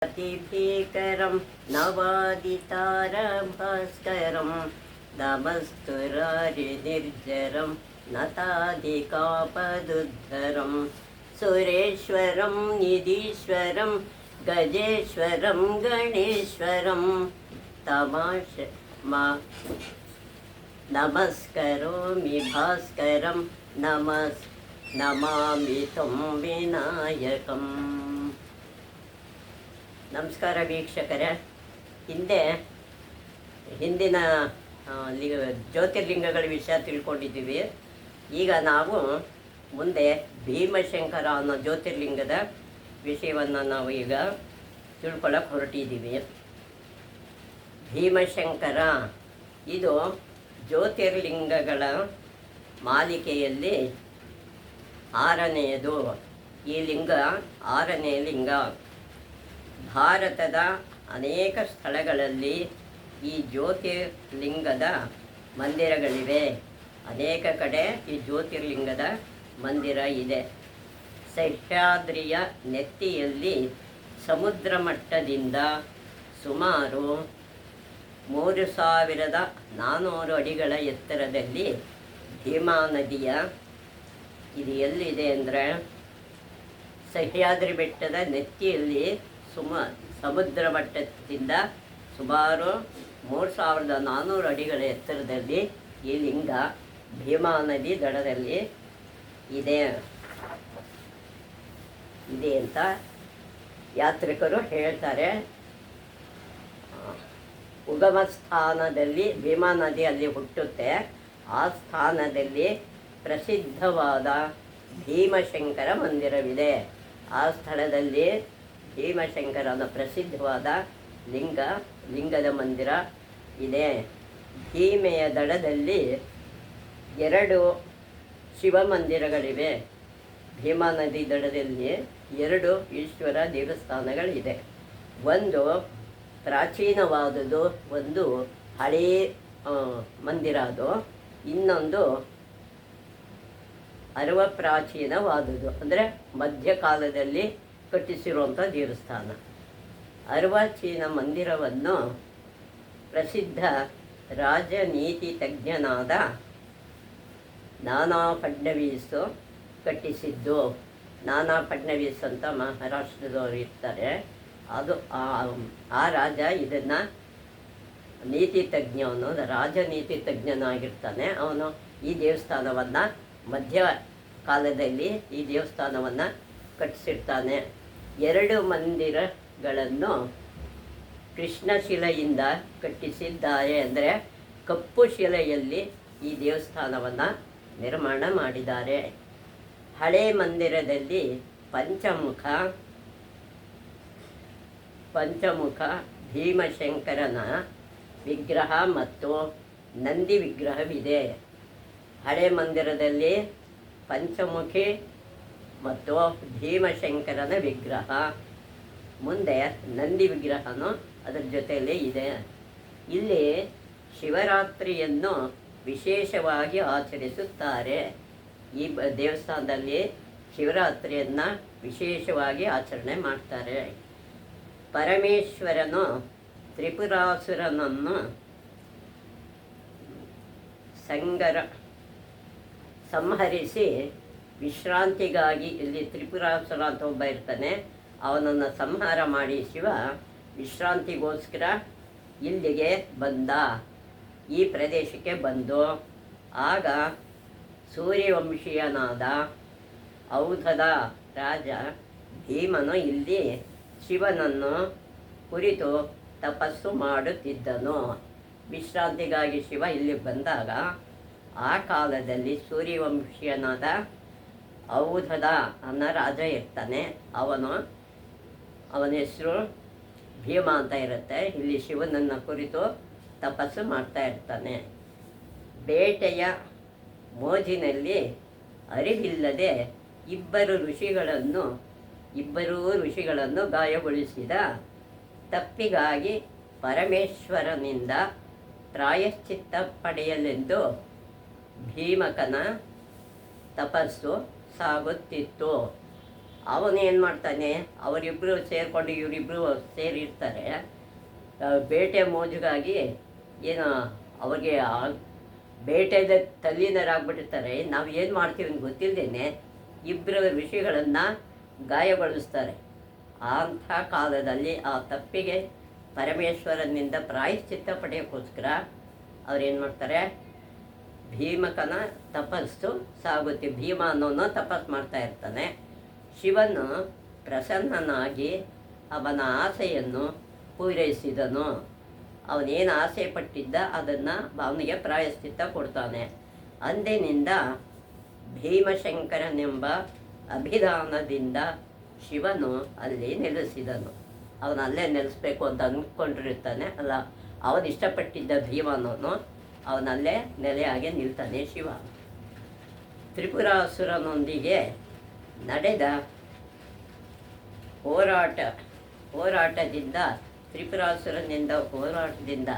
अतिभीकरं नवादितारभास्करं नमस्तुरारिनिर्जरं नताधिकापदुद्धरं सुरेश्वरं निधीश्वरं गजेश्वरं गणेश्वरं नमस्करोमि भास्करं नमामि तं विनायकम्. ನಮಸ್ಕಾರ ವೀಕ್ಷಕರೇ. ಹಿಂದಿನ ಜ್ಯೋತಿರ್ಲಿಂಗಗಳ ವಿಷಯ ತಿಳ್ಕೊಂಡಿದ್ದೀವಿ. ಈಗ ನಾವು ಮುಂದೆ ಭೀಮಶಂಕರ ಅನ್ನೋ ಜ್ಯೋತಿರ್ಲಿಂಗದ ವಿಷಯವನ್ನು ನಾವು ಈಗ ತಿಳ್ಕೊಳ್ಳೋಕೆ ಹೊರಟಿದ್ದೀವಿ. ಭೀಮಶಂಕರ ಇದು ಜ್ಯೋತಿರ್ಲಿಂಗಗಳ ಮಾಲಿಕೆಯಲ್ಲಿ 6ನೇಯದು. ಈ ಲಿಂಗ 6ನೇ ಲಿಂಗ. ಭಾರತದ ಅನೇಕ ಸ್ಥಳಗಳಲ್ಲಿ ಈ ಜ್ಯೋತಿರ್ಲಿಂಗದ ಮಂದಿರಗಳಿವೆ. ಅನೇಕ ಕಡೆ ಈ ಜ್ಯೋತಿರ್ಲಿಂಗದ ಮಂದಿರ ಇದೆ. ಸಹ್ಯಾದ್ರಿಯ ನೆತ್ತಿಯಲ್ಲಿ ಸಮುದ್ರ ಮಟ್ಟದಿಂದ ಸುಮಾರು 3400 ಅಡಿಗಳ ಎತ್ತರದಲ್ಲಿ ಭೀಮಾ ನದಿಯ ಇದು ಎಲ್ಲಿದೆ ಅಂದರೆ ಸಹ್ಯಾದ್ರಿ ಬೆಟ್ಟದ ನೆತ್ತಿಯಲ್ಲಿ ಸಮುದ್ರ ಮಟ್ಟದಿಂದ ಸುಮಾರು 3400 ಅಡಿಗಳ ಎತ್ತರದಲ್ಲಿ ಈ ಲಿಂಗ ಭೀಮಾ ನದಿ ದಡದಲ್ಲಿ ಇದೆ ಅಂತ ಯಾತ್ರಿಕರು ಹೇಳ್ತಾರೆ. ಉಗಮ ಸ್ಥಾನದಲ್ಲಿ ಭೀಮಾ ನದಿಯಲ್ಲಿ ಹುಟ್ಟುತ್ತೆ. ಆ ಸ್ಥಾನದಲ್ಲಿ ಪ್ರಸಿದ್ಧವಾದ ಭೀಮಶಂಕರ ಮಂದಿರವಿದೆ. ಆ ಸ್ಥಳದಲ್ಲಿ ಭೀಮಶಂಕರನ ಪ್ರಸಿದ್ಧವಾದ ಲಿಂಗದ ಮಂದಿರ ಇದೆ. ಭೀಮೆಯ ದಡದಲ್ಲಿ 2 ಶಿವ ಮಂದಿರಗಳಿವೆ. ಭೀಮಾ ನದಿ ದಡದಲ್ಲಿ 2 ಈಶ್ವರ ದೇವಸ್ಥಾನಗಳಿದೆ. ಒಂದು ಪ್ರಾಚೀನವಾದುದು, ಒಂದು ಹಳೆಯ ಮಂದಿರ. ಅದು ಇನ್ನೊಂದು ಪ್ರಾಚೀನವಾದುದು, ಅಂದರೆ ಮಧ್ಯಕಾಲದಲ್ಲಿ ಕಟ್ಟಿಸಿರುವಂಥ ದೇವಸ್ಥಾನ. ಅರ್ವಾಚೀನ ಮಂದಿರವನ್ನು ಪ್ರಸಿದ್ಧ ರಾಜನೀತಿ ತಜ್ಞನಾದ ನಾನಾ ಫಡ್ನವೀಸ್ ಕಟ್ಟಿಸಿದ್ದು. ನಾನಾ ಫಡ್ನವೀಸ್ ಅಂತ ಮಹಾರಾಷ್ಟ್ರದವರು ಇರ್ತಾರೆ. ಅದು ಆ ರಾಜ ಇದನ್ನು ನೀತಿ ತಜ್ಞವನು, ರಾಜನೀತಿ ತಜ್ಞನಾಗಿರ್ತಾನೆ. ಅವನು ಈ ದೇವಸ್ಥಾನವನ್ನು ಮಧ್ಯ ಕಾಲದಲ್ಲಿ ಈ ದೇವಸ್ಥಾನವನ್ನು ಕಟ್ಟಿಸಿರ್ತಾನೆ. 2 ಮಂದಿರಗಳನ್ನು ಕೃಷ್ಣಶಿಲೆಯಿಂದ ಕಟ್ಟಿಸಿದ್ದಾರೆ. ಅಂದರೆ ಕಪ್ಪು ಶಿಲೆಯಲ್ಲಿ ಈ ದೇವಸ್ಥಾನವನ್ನು ನಿರ್ಮಾಣ ಮಾಡಿದ್ದಾರೆ. ಹಳೆ ಮಂದಿರದಲ್ಲಿ ಪಂಚಮುಖ ಭೀಮಶಂಕರನ ವಿಗ್ರಹ ಮತ್ತು ನಂದಿ ವಿಗ್ರಹವಿದೆ. ಹಳೆ ಮಂದಿರದಲ್ಲಿ ಪಂಚಮುಖಿ ಮತ್ತು ಭೀಮಶಂಕರನ ವಿಗ್ರಹ, ಮುಂದೆ ನಂದಿ ವಿಗ್ರಹನೂ ಅದರ ಜೊತೆಯಲ್ಲಿ ಇದೆ. ಇಲ್ಲಿ ಶಿವರಾತ್ರಿಯನ್ನು ವಿಶೇಷವಾಗಿ ಆಚರಿಸುತ್ತಾರೆ. ಈ ದೇವಸ್ಥಾನದಲ್ಲಿ ಶಿವರಾತ್ರಿಯನ್ನು ವಿಶೇಷವಾಗಿ ಆಚರಣೆ ಮಾಡ್ತಾರೆ. ಪರಮೇಶ್ವರನು ತ್ರಿಪುರಾಸುರನನ್ನು ಸಂಹರಿಸಿ ವಿಶ್ರಾಂತಿಗಾಗಿ, ಇಲ್ಲಿ ತ್ರಿಪುರಾಸುರ ಅಂತ ಒಬ್ಬ ಇರ್ತಾನೆ, ಅವನನ್ನು ಸಂಹಾರ ಮಾಡಿ ಶಿವ ವಿಶ್ರಾಂತಿಗೋಸ್ಕರ ಇಲ್ಲಿಗೆ ಬಂದ, ಈ ಪ್ರದೇಶಕ್ಕೆ ಬಂದು ಆಗ ಸೂರ್ಯವಂಶೀಯನಾದ ಔಧದ ರಾಜ ಭೀಮನು ಇಲ್ಲಿ ಶಿವನನ್ನು ಕುರಿತು ತಪಸ್ಸು ಮಾಡುತ್ತಿದ್ದನು. ವಿಶ್ರಾಂತಿಗಾಗಿ ಶಿವ ಇಲ್ಲಿ ಬಂದಾಗ ಆ ಕಾಲದಲ್ಲಿ ಸೂರ್ಯವಂಶೀಯನಾದ ಔಧದ ಅನ್ನೋ ರಾಜ ಇರ್ತಾನೆ. ಅವನ ಹೆಸರು ಭೀಮ ಅಂತ ಇರುತ್ತೆ. ಇಲ್ಲಿ ಶಿವನನ್ನು ಕುರಿತು ತಪಸ್ಸು ಮಾಡ್ತಾ ಇರ್ತಾನೆ. ಬೇಟೆಯ ಮೋಜಿನಲ್ಲಿ ಅರಿವಿಲ್ಲದೆ ಇಬ್ಬರೂ ಋಷಿಗಳನ್ನು ಗಾಯಗೊಳಿಸಿದ ತಪ್ಪಿಗಾಗಿ ಪರಮೇಶ್ವರನಿಂದ ಪ್ರಾಯಶ್ಚಿತ್ತ ಪಡೆಯಲೆಂದು ಭೀಮಕನ ತಪಸ್ಸು ಸಾಗುತ್ತಿತ್ತು. ಅವನು ಏನು ಮಾಡ್ತಾನೆ, ಅವರಿಬ್ಬರು ಸೇರಿಕೊಂಡು ಇವರಿಬ್ಬರು ಸೇರಿರ್ತಾರೆ. ಬೇಟೆ ಮೋಜಿಗಾಗಿ ಏನು ಅವ್ರಿಗೆ ಬೇಟೆದ ತಲ್ಲೀನರಾಗ್ಬಿಟ್ಟಿರ್ತಾರೆ. ನಾವು ಏನು ಮಾಡ್ತೀವಿ ಅಂತ ಗೊತ್ತಿಲ್ಲದೇನೆ ಇಬ್ಬರ ವಿಷಯಗಳನ್ನು ಗಾಯಗೊಳಿಸ್ತಾರೆ. ಅಂಥ ಕಾಲದಲ್ಲಿ ಆ ತಪ್ಪಿಗೆ ಪರಮೇಶ್ವರನಿಂದ ಪ್ರಾಯಶ್ಚಿತ್ತ ಪಡೆಯೋಕ್ಕೋಸ್ಕರ ಅವ್ರೇನು ಮಾಡ್ತಾರೆ, ಭೀಮಕನ ತಪಸ್ಸು ಸಾಗುತ್ತೆ. ಭೀಮ ಅನ್ನೋನು ತಪಸ್ಸು ಮಾಡ್ತಾ ಇರ್ತಾನೆ. ಶಿವನು ಪ್ರಸನ್ನನಾಗಿ ಅವನ ಆಸೆಯನ್ನು ಪೂರೈಸಿದನು. ಅವನೇನು ಆಸೆ ಪಟ್ಟಿದ್ದ ಅದನ್ನು ಅವನಿಗೆ ಪ್ರಾಯಶ್ಚಿತ್ತ ಕೊಡ್ತಾನೆ. ಅಂದಿನಿಂದ ಭೀಮಶಂಕರನೆಂಬ ಅಭಿಧಾನದಿಂದ ಶಿವನು ಅಲ್ಲಿ ನೆಲೆಸಿದನು. ಅವನು ಅಲ್ಲೇ ನೆಲೆಸ್ಬೇಕು ಅಂತ ಅಂದ್ಕೊಂಡಿರ್ತಾನೆ. ಅಲ್ಲ, ಅವನು ಇಷ್ಟಪಟ್ಟಿದ್ದ ಭೀಮನವನು ಅವನಲ್ಲೇ ನೆಲೆಯಾಗಿ ನಿಲ್ತಾನೆ ಶಿವ. ತ್ರಿಪುರಾಸುರನೊಂದಿಗೆ ನಡೆದ ಹೋರಾಟದಿಂದ ತ್ರಿಪುರಾಸುರನಿಂದ ಹೋರಾಟದಿಂದ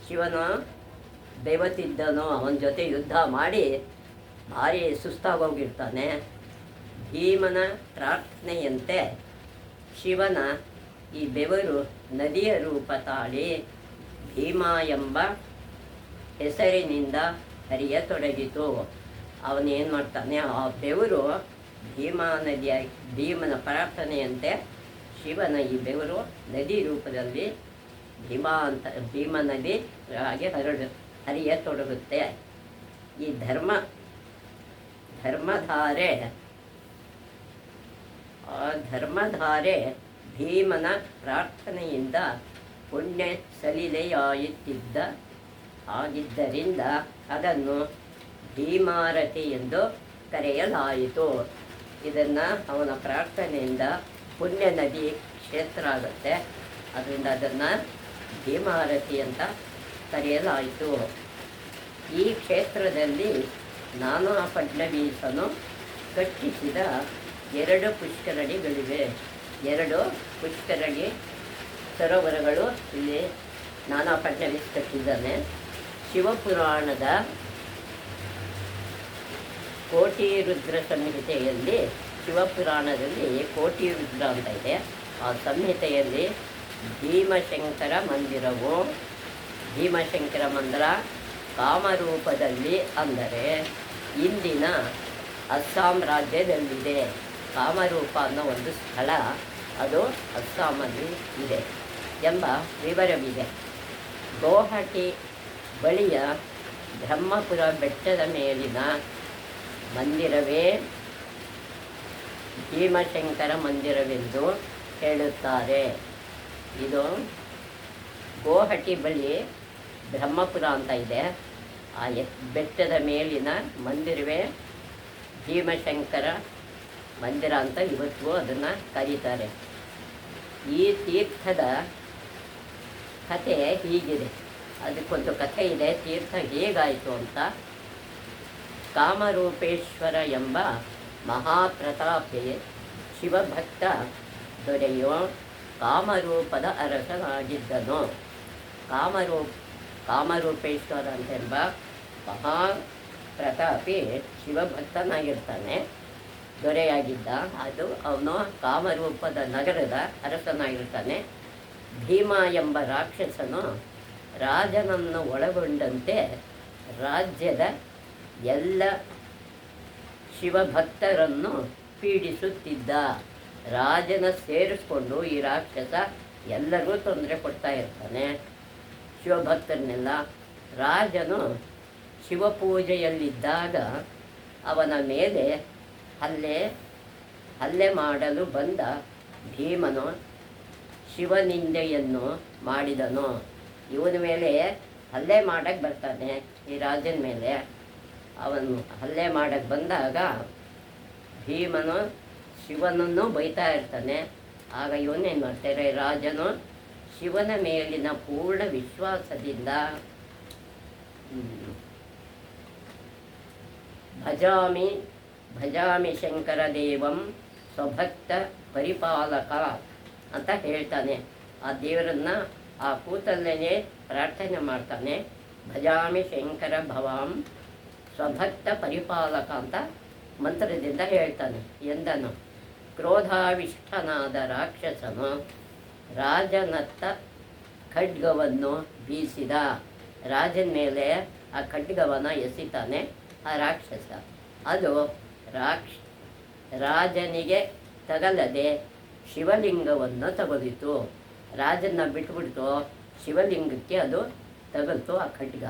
ಶಿವನು ಬೆವತಿದ್ದನು. ಅವನ ಜೊತೆ ಯುದ್ಧ ಮಾಡಿ ಭಾರಿ ಸುಸ್ತಾಗೋಗಿರ್ತಾನೆ. ಭೀಮನ ಪ್ರಾರ್ಥನೆಯಂತೆ ಶಿವನ ಈ ಬೆವರು ನದಿಯ ರೂಪ ತಾಳಿ ಭೀಮ ಎಂಬ ಹೆಸರಿನಿಂದ ಹರಿಯತೊಡಗಿತು. ಅವನೇನು ಮಾಡ್ತಾನೆ, ಆ ಬೆವರು ಭೀಮನ ಪ್ರಾರ್ಥನೆಯಂತೆ ಶಿವನ ಈ ಬೆವರು ನದಿ ರೂಪದಲ್ಲಿ ಭೀಮ ನದಿ ಹಾಗೆ ಹರಿಯತೊಡಗುತ್ತೆ. ಈ ಧರ್ಮಧಾರೆ ಭೀಮನ ಪ್ರಾರ್ಥನೆಯಿಂದ ಪುಣ್ಯ ಆಗಿದ್ದರಿಂದ ಅದನ್ನು ಭೀಮಾರತಿ ಎಂದು ಕರೆಯಲಾಯಿತು. ಇದನ್ನು ಅವನ ಪ್ರಾರ್ಥನೆಯಿಂದ ಪುಣ್ಯ ನದಿ ಕ್ಷೇತ್ರ ಆಗುತ್ತೆ. ಅದರಿಂದ ಅದನ್ನು ಭೀಮಾರತಿ ಅಂತ ಕರೆಯಲಾಯಿತು. ಈ ಕ್ಷೇತ್ರದಲ್ಲಿ ನಾನಾ ಫಡ್ನವೀಸನು ಕಟ್ಟಿಸಿದ 2 ಪುಷ್ಕರಣಿಗಳಿವೆ. 2 ಪುಷ್ಕರಣಿ ಸರೋವರಗಳು ಇಲ್ಲಿ ನಾನಾ ಫಡ್ನವೀಸ್ ಕಟ್ಟಿದ್ದಾನೆ. ಶಿವಪುರಾಣದ ಕೋಟಿರುದ್ರ ಸಂಹಿತೆಯಲ್ಲಿ, ಶಿವಪುರಾಣದಲ್ಲಿ ಕೋಟಿರುದ್ರ ಅಂತ ಇದೆ. ಆ ಸಂಹಿತೆಯಲ್ಲಿ ಭೀಮಶಂಕರ ಮಂದಿರ ಕಾಮರೂಪದಲ್ಲಿ, ಅಂದರೆ ಇಂದಿನ ಅಸ್ಸಾಂ ರಾಜ್ಯದಲ್ಲಿದೆ. ಕಾಮರೂಪ ಅನ್ನೋ ಒಂದು ಸ್ಥಳ ಅದು ಅಸ್ಸಾಮಲ್ಲಿ ಇದೆ ಎಂಬ ವಿವರವಿದೆ. ಗೌಹಟಿ ಬಳಿಯ ಬ್ರಹ್ಮಪುರ ಬೆಟ್ಟದ ಮೇಲಿನ ಮಂದಿರವೇ ಭೀಮಶಂಕರ ಮಂದಿರವೆಂದು ಹೇಳುತ್ತಾರೆ. ಇದು ಗೌಹಟಿ ಬಳಿ ಬ್ರಹ್ಮಪುರ ಅಂತ ಇದೆ. ಆ ಬೆಟ್ಟದ ಮೇಲಿನ ಮಂದಿರವೇ ಭೀಮಶಂಕರ ಮಂದಿರ ಅಂತ ಇವತ್ತು ಅದನ್ನು ಕರೀತಾರೆ. ಈ ತೀರ್ಥದ ಕಥೆ ಹೀಗಿದೆ. ಅದಕ್ಕೊಂದು ಕಥೆ ಇದೆ. ತೀರ್ಥ ಹೇಗಾಯಿತು ಅಂತ. ಕಾಮರೂಪೇಶ್ವರ ಎಂಬ ಮಹಾಪ್ರತಾಪಿ ಶಿವಭಕ್ತ ದೊರೆಯು ಕಾಮರೂಪದ ಅರಸನಾಗಿದ್ದನು. ಕಾಮರೂಪೇಶ್ವರ ಎಂಬ ಮಹಾಪ್ರತಾಪಿ ಶಿವಭಕ್ತನಾಗಿರ್ತಾನೆ, ದೊರೆಯಾಗಿದ್ದ. ಅವನು ಕಾಮರೂಪದ ನಗರದ ಅರಸನಾಗಿರ್ತಾನೆ. ಭೀಮ ಎಂಬ ರಾಕ್ಷಸನು ರಾಜನನ್ನು ಒಳಗೊಂಡಂತೆ ರಾಜ್ಯದ ಎಲ್ಲ ಶಿವಭಕ್ತರನ್ನು ಪೀಡಿಸುತ್ತಿದ್ದ. ರಾಜನ ಸೇರಿಸ್ಕೊಂಡು ಈ ರಾಕ್ಷಸ ಎಲ್ಲರಿಗೂ ತೊಂದರೆ ಕೊಡ್ತಾ ಇರ್ತಾನೆ, ಶಿವಭಕ್ತರನ್ನೆಲ್ಲ. ರಾಜನು ಶಿವಪೂಜೆಯಲ್ಲಿದ್ದಾಗ ಅವನ ಮೇಲೆ ಹಲ್ಲೆ ಮಾಡಲು ಬಂದ ಭೀಮನು ಶಿವನಿಂದೆಯನ್ನು ಮಾಡಿದನು. ಇವನ ಮೇಲೆ ಹಲ್ಲೆ ಮಾಡಕ್ಕೆ ಬರ್ತಾನೆ, ಈ ರಾಜನ ಮೇಲೆ. ಅವನು ಹಲ್ಲೆ ಮಾಡಕ್ಕೆ ಬಂದಾಗ ಭೀಮನು ಶಿವನನ್ನು ಬೈತಾ ಇರ್ತಾನೆ. ಆಗ ಇವನೇನು ಮಾಡ್ತಾರೆ, ರಾಜನು ಶಿವನ ಮೇಲಿನ ಪೂರ್ಣ ವಿಶ್ವಾಸದಿಂದ ಭಜಾಮಿ ಶಂಕರ ದೇವಂ ಸ್ವಭಕ್ತ ಪರಿಪಾಲಕ ಅಂತ ಹೇಳ್ತಾನೆ. ಆ ದೇವರನ್ನು ಆ ಕೂತಲ್ಲೇ ಪ್ರಾರ್ಥನೆ ಮಾಡ್ತಾನೆ. ಭಜಾಮಿ ಶಂಕರ ಭವಾಂ ಸ್ವಭಕ್ತ ಪರಿಪಾಲಕ ಅಂತ ಮಂತ್ರದಿಂದ ಹೇಳ್ತಾನೆ ಎಂದನು. ಕ್ರೋಧಾವಿಷ್ಠನಾದ ರಾಕ್ಷಸನು ರಾಜನತ್ತ ಖಡ್ಗವನ್ನು ಬೀಸಿದ. ರಾಜನ ಮೇಲೆ ಆ ಖಡ್ಗವನ್ನು ಎಸಿತಾನೆ ಆ ರಾಕ್ಷಸ. ಅದು ರಾಜನಿಗೆ ತಗಲದೆ ಶಿವಲಿಂಗವನ್ನು ತಗಲಿತು. ರಾಜನ ಬಿಟ್ಬಿಡ್ತು, ಶಿವಲಿಂಗಕ್ಕೆ ಅದು ತಗಲ್ತು ಆ ಖಡ್ಗ.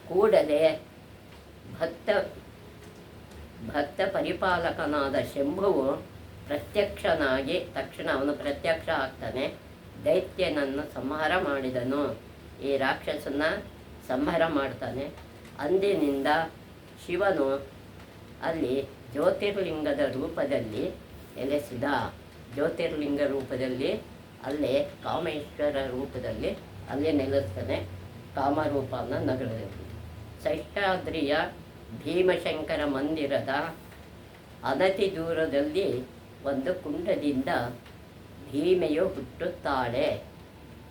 ಕೂಡಲೇ ಭಕ್ತ ಪರಿಪಾಲಕನಾದ ಶಂಭುವು ಪ್ರತ್ಯಕ್ಷನಾಗಿ ತಕ್ಷಣ ಅವನು ಪ್ರತ್ಯಕ್ಷ ಆಗ್ತಾನೆ. ದೈತ್ಯನನ್ನು ಸಂಹಾರ ಮಾಡಿದನು. ಈ ರಾಕ್ಷಸನ ಸಂಹಾರ ಮಾಡ್ತಾನೆ. ಅಂದಿನಿಂದ ಶಿವನು ಅಲ್ಲಿ ಜ್ಯೋತಿರ್ಲಿಂಗದ ರೂಪದಲ್ಲಿ ನೆಲೆಸಿದ. ಜ್ಯೋತಿರ್ಲಿಂಗ ರೂಪದಲ್ಲಿ ಅಲ್ಲೇ ಕಾಮೇಶ್ವರ ರೂಪದಲ್ಲಿ ಅಲ್ಲೇ ನೆಲೆಸ್ತಾನೆ. ಕಾಮರೂಪನ ನಗರದಲ್ಲಿ. ಸಹ್ಯಾದ್ರಿಯ ಭೀಮಶಂಕರ ಮಂದಿರದ ಅನತಿ ದೂರದಲ್ಲಿ ಒಂದು ಕುಂಡದಿಂದ ಭೀಮೆಯು ಹುಟ್ಟುತ್ತಾಳೆ.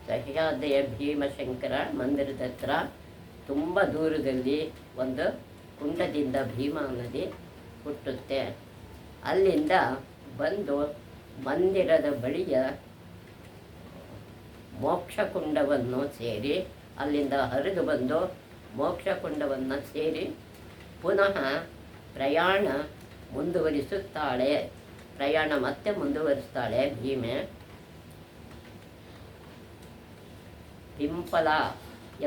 ಸಹ್ಯಾದ್ರಿಯ ಭೀಮಶಂಕರ ಮಂದಿರದ ಹತ್ರ ತುಂಬ ದೂರದಲ್ಲಿ ಒಂದು ಕುಂಡದಿಂದ ಭೀಮಾ ನದಿ ಹುಟ್ಟುತ್ತೆ. ಅಲ್ಲಿಂದ ಬಂದು ಮಂದಿರದ ಬಳಿಯ ಮೋಕ್ಷಕುಂಡವನ್ನು ಸೇರಿ, ಅಲ್ಲಿಂದ ಹರಿದು ಬಂದು ಮೋಕ್ಷಕುಂಡವನ್ನು ಸೇರಿ ಪುನಃ ಪ್ರಯಾಣ ಮುಂದುವರಿಸುತ್ತಾಳೆ. ಪ್ರಯಾಣ ಮತ್ತೆ ಮುಂದುವರಿಸ್ತಾಳೆ ಭೀಮೆ. ಪಿಂಪಲ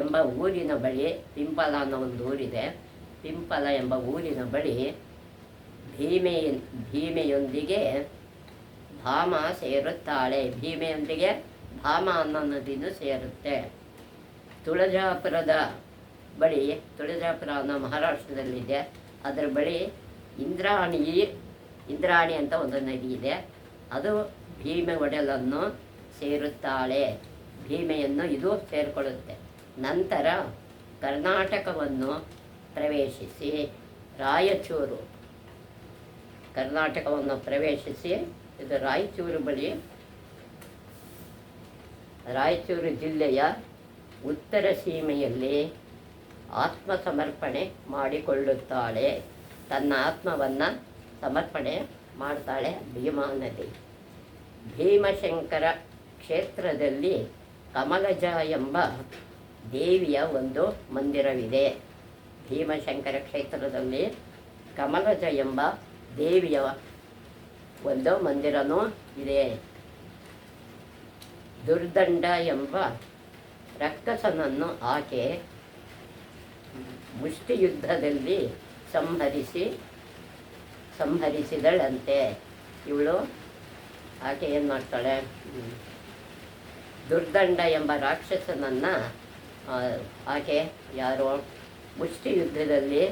ಎಂಬ ಊರಿನ ಬಳಿ, ಪಿಂಪಲ ಅನ್ನೋ ಒಂದು ಊರಿದೆ, ಪಿಂಪಲ ಎಂಬ ಊರಿನ ಬಳಿ ಭೀಮೆಯೊಂದಿಗೆ ಭಾಮ ಸೇರುತ್ತಾಳೆ. ಭೀಮೆಯೊಂದಿಗೆ ಭಾಮ ಅನ್ನೋ ನದಿನೂ ಸೇರುತ್ತೆ. ತುಳಜಾಪುರದ ಬಳಿ, ತುಳಜಾಪುರ ಅನ್ನೋ ಮಹಾರಾಷ್ಟ್ರದಲ್ಲಿದೆ, ಅದರ ಬಳಿ ಇಂದ್ರಾಣಿ ಅಂತ ಒಂದು ನದಿ ಇದೆ. ಅದು ಭೀಮೆ ಒಡೆಲನ್ನು ಸೇರುತ್ತಾಳೆ. ಭೀಮೆಯನ್ನು ಇದು ಸೇರಿಕೊಳ್ಳುತ್ತೆ. ನಂತರ ಕರ್ನಾಟಕವನ್ನು ಪ್ರವೇಶಿಸಿ ಕರ್ನಾಟಕವನ್ನು ಪ್ರವೇಶಿಸಿ ಇದು ರಾಯಚೂರು ಬಳಿ, ರಾಯಚೂರು ಜಿಲ್ಲೆಯ ಉತ್ತರ ಸೀಮೆಯಲ್ಲಿ ಆತ್ಮಸಮರ್ಪಣೆ ಮಾಡಿಕೊಳ್ಳುತ್ತಾಳೆ. ತನ್ನ ಆತ್ಮವನ್ನು ಸಮರ್ಪಣೆ ಮಾಡ್ತಾಳೆ ಭೀಮಾ ನದಿ. ಭೀಮಶಂಕರ ಕ್ಷೇತ್ರದಲ್ಲಿ ಕಮಲಜ ಎಂಬ ದೇವಿಯ ಒಂದು ಮಂದಿರವಿದೆ. ಭೀಮಶಂಕರ ಕ್ಷೇತ್ರದಲ್ಲಿ ಕಮಲಜ ಎಂಬ ದೇವಿಯ ಒಂದು ಮಂದಿರನೂ ಇದೆ. ದುರ್ದಂಡ ಎಂಬ ರಕ್ಕಸನನ್ನು ಆಕೆ ಮುಷ್ಟಿಯುದ್ಧದಲ್ಲಿ ಸಂಹರಿಸಿದಳಂತೆ. ಇವಳು ಆಕೆ ಏನು ಮಾಡ್ತಾಳೆ, ದುರ್ದಂಡ ಎಂಬ ರಾಕ್ಷಸನನ್ನು ಆಕೆ ಯಾರೋ ಮುಷ್ಟಿಯುದ್ಧದಲ್ಲಿ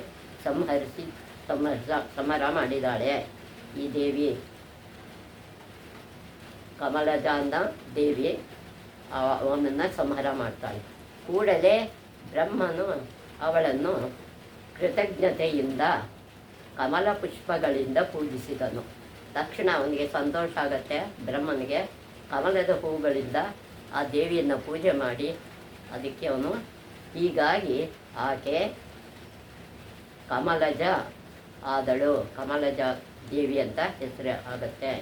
ಸಮರ ಮಾಡಿದಾಳೆ. ಈ ದೇವಿ ಕಮಲಜಾನ ದೇವಿ ಅವನನ್ನು ಸಂಹಾರ ಮಾಡ್ತಾಳೆ. ಕೂಡಲೇ ಬ್ರಹ್ಮನು ಅವಳನ್ನು ಕೃತಜ್ಞತೆಯಿಂದ ಕಮಲ ಪುಷ್ಪಗಳಿಂದ ಪೂಜಿಸಿದನು. ತಕ್ಷಣ ಅವನಿಗೆ ಸಂತೋಷ ಆಗುತ್ತೆ. ಬ್ರಹ್ಮನಿಗೆ ಕಮಲದ ಹೂಗಳಿಂದ ಆ ದೇವಿಯನ್ನು ಪೂಜೆ ಮಾಡಿ ಅದಕ್ಕೆ ಅವನು, ಹೀಗಾಗಿ ಆಕೆ ಕಮಲಜ ಆದಳು. ಕಮಲಜ ದೇವಿ ಅಂತ ಹೆಸರು ಆಗುತ್ತೆ.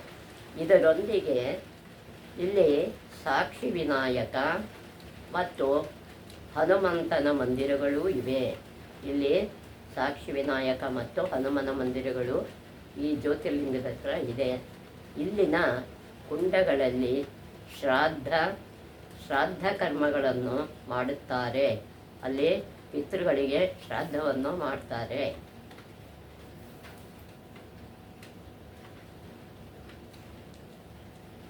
ಇದರೊಂದಿಗೆ ಇಲ್ಲಿ ಸಾಕ್ಷಿ ವಿನಾಯಕ ಮತ್ತು ಹನುಮಂತನ ಮಂದಿರಗಳೂ ಇವೆ. ಇಲ್ಲಿ ಸಾಕ್ಷಿ ವಿನಾಯಕ ಮತ್ತು ಹನುಮನ ಮಂದಿರಗಳು ಈ ಜ್ಯೋತಿರ್ಲಿಂಗದ ಹತ್ರ ಇದೆ. ಇಲ್ಲಿನ ಕುಂಡಗಳಲ್ಲಿ ಶ್ರಾದ್ದ ಕರ್ಮಗಳನ್ನು ಮಾಡುತ್ತಾರೆ. ಅಲ್ಲಿ ಪಿತೃಗಳಿಗೆ ಶ್ರಾದ್ದವನ್ನು ಮಾಡ್ತಾರೆ.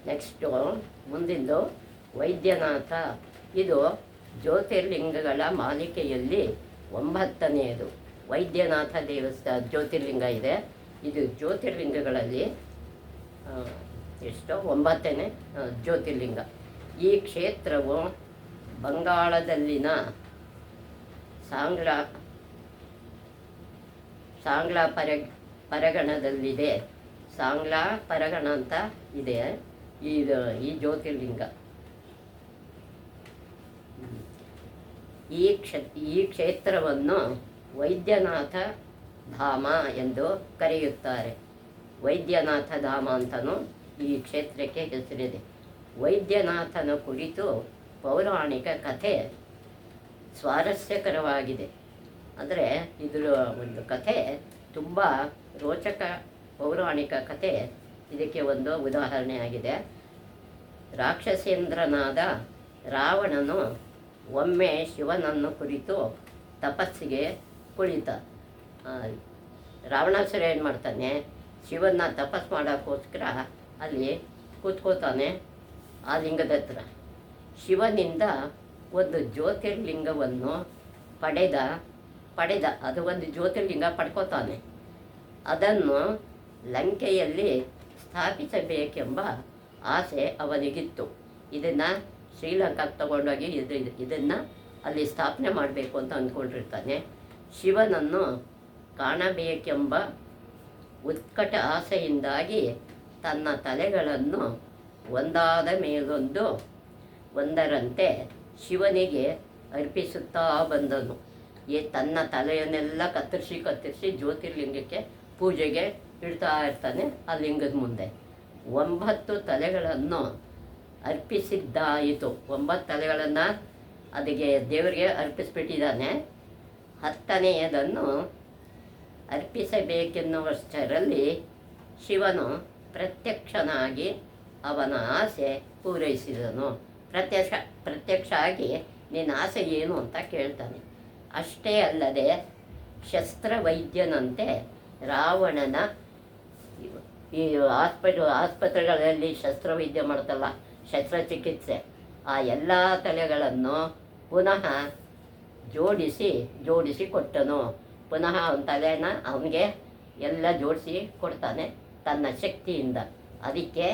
ನೆಕ್ಸ್ಟು ಮುಂದಿಂದು ವೈದ್ಯನಾಥ. ಇದು ಜ್ಯೋತಿರ್ಲಿಂಗಗಳ ಮಾಲಿಕೆಯಲ್ಲಿ 9ನೇದು ವೈದ್ಯನಾಥ ದೇವಸ್ಥಾನ ಜ್ಯೋತಿರ್ಲಿಂಗ ಇದೆ. ಇದು ಜ್ಯೋತಿರ್ಲಿಂಗಗಳಲ್ಲಿ ಎಷ್ಟೋ 9ನೇ ಜ್ಯೋತಿರ್ಲಿಂಗ. ಈ ಕ್ಷೇತ್ರವು ಬಂಗಾಳದಲ್ಲಿನ ಸಾಂಗ್ಲಾ ಪರಗಣದಲ್ಲಿದೆ. ಸಾಂಗ್ಲಾ ಪರಗಣ ಅಂತ ಇದೆ ಈ ಜ್ಯೋತಿರ್ಲಿಂಗ. ಈ ಕ್ಷೇತ್ರವನ್ನು ವೈದ್ಯನಾಥ ಧಾಮ ಎಂದು ಕರೆಯುತ್ತಾರೆ. ವೈದ್ಯನಾಥ ಧಾಮ ಅಂತಲೂ ಈ ಕ್ಷೇತ್ರಕ್ಕೆ ಹೆಸರಿದೆ. ವೈದ್ಯನಾಥನ ಕುರಿತು ಪೌರಾಣಿಕ ಕಥೆ ಸ್ವಾರಸ್ಯಕರವಾಗಿದೆ. ಅಂದರೆ ಇದರ ಒಂದು ಕಥೆ ತುಂಬ ರೋಚಕ ಪೌರಾಣಿಕ ಕಥೆ ಇದಕ್ಕೆ ಒಂದು ಉದಾಹರಣೆಯಾಗಿದೆ. ರಾಕ್ಷಸೇಂದ್ರನಾದ ರಾವಣನು ಒಮ್ಮೆ ಶಿವನನ್ನು ಕುರಿತು ತಪಸ್ಸಿಗೆ ಕುಳಿತ. ರಾವಣಾಸುರ ಏನು ಮಾಡ್ತಾನೆ, ಶಿವನ ತಪಸ್ಸು ಮಾಡೋಕ್ಕೋಸ್ಕರ ಅಲ್ಲಿ ಕೂತ್ಕೋತಾನೆ ಆ ಲಿಂಗದ ಹತ್ರ. ಶಿವನಿಂದ ಒಂದು ಜ್ಯೋತಿರ್ಲಿಂಗವನ್ನು ಪಡೆದ ಅದು ಒಂದು ಜ್ಯೋತಿರ್ಲಿಂಗ ಪಡ್ಕೋತಾನೆ. ಅದನ್ನು ಲಂಕೆಯಲ್ಲಿ ಸ್ಥಾಪಿಸಬೇಕೆಂಬ ಆಸೆ ಅವನಿಗಿತ್ತು. ಇದನ್ನು ಶ್ರೀಲಂಕಾಕ್ಕೆ ತಗೊಂಡೋಗಿ ಇದನ್ನು ಅಲ್ಲಿ ಸ್ಥಾಪನೆ ಮಾಡಬೇಕು ಅಂತ ಅಂದ್ಕೊಂಡಿರ್ತಾನೆ. ಶಿವನನ್ನು ಕಾಣಬೇಕೆಂಬ ಉತ್ಕಟ ಆಸೆಯಿಂದಾಗಿ ತನ್ನ ತಲೆಗಳನ್ನು ಒಂದಾದ ಮೇಲೊಂದು ಒಂದರಂತೆ ಶಿವನಿಗೆ ಅರ್ಪಿಸುತ್ತಾ ಬಂದನು. ತನ್ನ ತಲೆಯನ್ನೆಲ್ಲ ಕತ್ತರಿಸಿ ಜ್ಯೋತಿರ್ಲಿಂಗಕ್ಕೆ ಪೂಜೆಗೆ ಇಡ್ತಾ ಇರ್ತಾನೆ ಆ ಲಿಂಗದ ಮುಂದೆ. 9 ತಲೆಗಳನ್ನು ಅರ್ಪಿಸಿದ್ದಾಯಿತು. 9 ತಲೆಗಳನ್ನು ಅದಕ್ಕೆ ದೇವರಿಗೆ ಅರ್ಪಿಸಿಬಿಟ್ಟಿದ್ದಾನೆ. 10ನೇಯದನ್ನು ಅರ್ಪಿಸಬೇಕೆನ್ನುವಷ್ಟರಲ್ಲಿ ಶಿವನು ಪ್ರತ್ಯಕ್ಷನಾಗಿ ಅವನ ಆಸೆ ಪೂರೈಸಿದನು. ಪ್ರತ್ಯಕ್ಷ ಆಗಿ ನಿನ್ನ ಆಸೆ ಏನು ಅಂತ ಕೇಳ್ತಾನೆ. ಅಷ್ಟೇ ಅಲ್ಲದೆ ಶಸ್ತ್ರವೈದ್ಯನಂತೆ ರಾವಣನ ಈ ಆಸ್ಪತ್ರೆಗಳಲ್ಲಿ ಶಸ್ತ್ರವೈದ್ಯ ಮಾಡ್ತಲ್ಲ, ಶಸ್ತ್ರಚಿಕಿತ್ಸೆ, ಆ ಎಲ್ಲ ತಲೆಗಳನ್ನು ಪುನಃ ಜೋಡಿಸಿ ಕೊಟ್ಟನು. ಪುನಃ ಅವನ ತಲೆನ ಅವನಿಗೆ ಎಲ್ಲ ಜೋಡಿಸಿ ಕೊಡ್ತಾನೆ ತನ್ನ ಶಕ್ತಿಯಿಂದ. ಅದಕ್ಕೆ